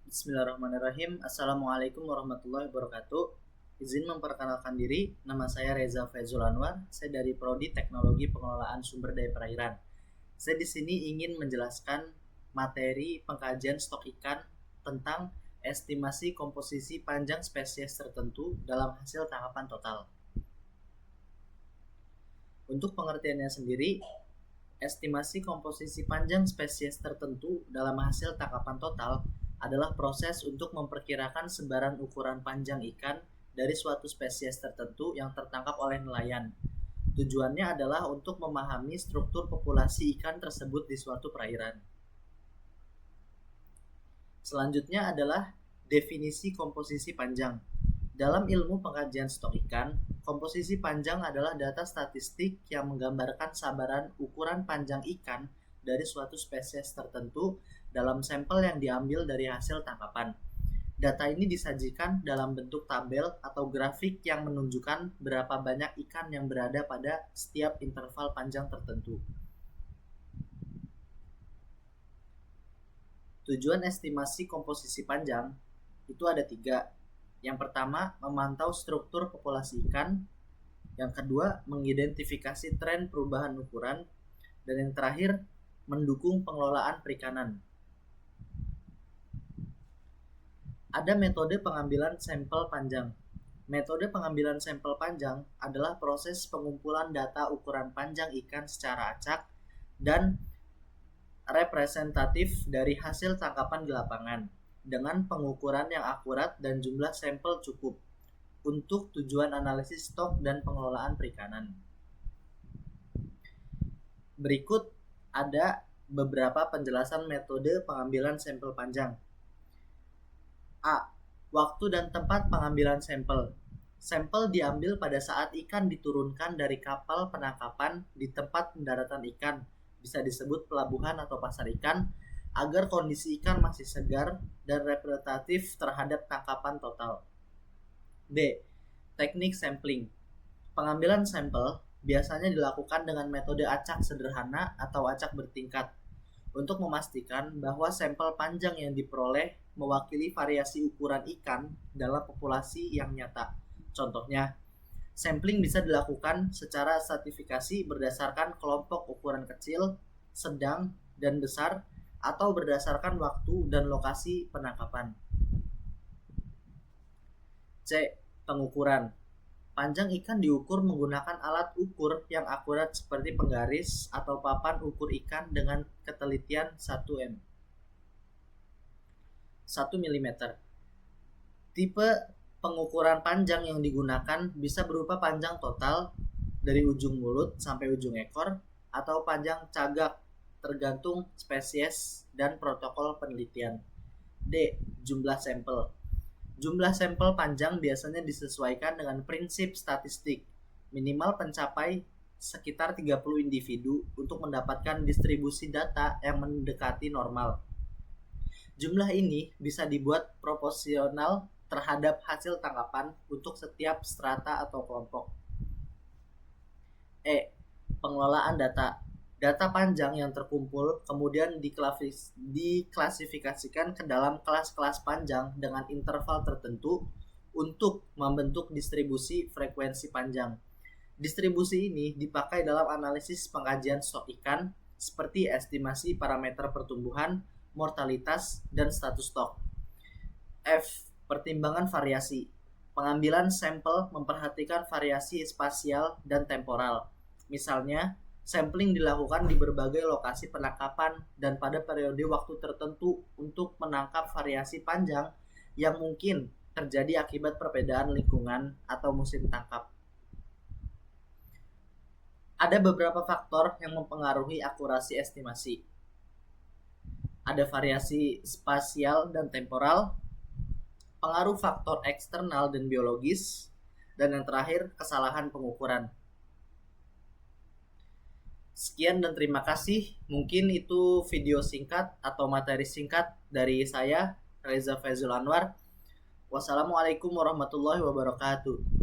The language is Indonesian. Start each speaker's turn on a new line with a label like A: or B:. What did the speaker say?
A: Bismillahirrahmanirrahim. Assalamualaikum warahmatullahi wabarakatuh. Izin memperkenalkan diri, nama saya Reza Faizul Anwar. Saya dari Prodi Teknologi Pengelolaan Sumber Daya Perairan. Saya di sini ingin menjelaskan materi pengkajian stok ikan tentang estimasi komposisi panjang spesies tertentu dalam hasil tangkapan total. Untuk pengertiannya sendiri, estimasi komposisi panjang spesies tertentu dalam hasil tangkapan total adalah proses untuk memperkirakan sebaran ukuran panjang ikan dari suatu spesies tertentu yang tertangkap oleh nelayan. Tujuannya adalah untuk memahami struktur populasi ikan tersebut di suatu perairan. Selanjutnya adalah definisi komposisi panjang. Dalam ilmu pengkajian stok ikan, komposisi panjang adalah data statistik yang menggambarkan sabaran ukuran panjang ikan dari suatu spesies tertentu dalam sampel yang diambil dari hasil tangkapan. Data ini disajikan dalam bentuk tabel atau grafik yang menunjukkan berapa banyak ikan yang berada pada setiap interval panjang tertentu. Tujuan estimasi komposisi panjang itu ada 3. Yang pertama, memantau struktur populasi ikan. Yang kedua, mengidentifikasi tren perubahan ukuran. Dan yang terakhir, mendukung pengelolaan perikanan. Ada metode pengambilan sampel panjang. Metode pengambilan sampel panjang adalah proses pengumpulan data ukuran panjang ikan secara acak dan representatif dari hasil tangkapan di lapangan dengan pengukuran yang akurat dan jumlah sampel cukup untuk tujuan analisis stok dan pengelolaan perikanan. Berikut ada beberapa penjelasan metode pengambilan sampel panjang. A. Waktu dan tempat pengambilan sampel. Sampel diambil pada saat ikan diturunkan dari kapal penangkapan di tempat pendaratan ikan, bisa disebut pelabuhan atau pasar ikan, agar kondisi ikan masih segar dan representatif terhadap tangkapan total. B. Teknik sampling. Pengambilan sampel biasanya dilakukan dengan metode acak sederhana atau acak bertingkat untuk memastikan bahwa sampel panjang yang diperoleh mewakili variasi ukuran ikan dalam populasi yang nyata. Contohnya, sampling bisa dilakukan secara stratifikasi berdasarkan kelompok ukuran kecil, sedang, dan besar, atau berdasarkan waktu dan lokasi penangkapan. C. Pengukuran. Panjang ikan diukur menggunakan alat ukur yang akurat seperti penggaris atau papan ukur ikan dengan ketelitian 1 mm. Tipe pengukuran panjang yang digunakan bisa berupa panjang total dari ujung mulut sampai ujung ekor atau panjang cagak tergantung spesies dan protokol penelitian. D. Jumlah sampel. Jumlah sampel panjang biasanya disesuaikan dengan prinsip statistik, minimal mencapai sekitar 30 individu untuk mendapatkan distribusi data yang mendekati normal. Jumlah ini bisa dibuat proporsional terhadap hasil tangkapan untuk setiap strata atau kelompok. E. Pengelolaan data. Data panjang yang terkumpul kemudian diklasifikasikan ke dalam kelas-kelas panjang dengan interval tertentu untuk membentuk distribusi frekuensi panjang. Distribusi ini dipakai dalam analisis pengkajian stok ikan seperti estimasi parameter pertumbuhan, mortalitas, dan status stok. F. Pertimbangan variasi. Pengambilan sampel memperhatikan variasi spasial dan temporal. Misalnya, sampling dilakukan di berbagai lokasi penangkapan dan pada periode waktu tertentu untuk menangkap variasi panjang yang mungkin terjadi akibat perbedaan lingkungan atau musim tangkap. Ada beberapa faktor yang mempengaruhi akurasi estimasi. Ada variasi spasial dan temporal, pengaruh faktor eksternal dan biologis, dan yang terakhir kesalahan pengukuran. Sekian dan terima kasih. Mungkin itu video singkat atau materi singkat dari saya, Reza Faizul Anwar. Wassalamualaikum warahmatullahi wabarakatuh.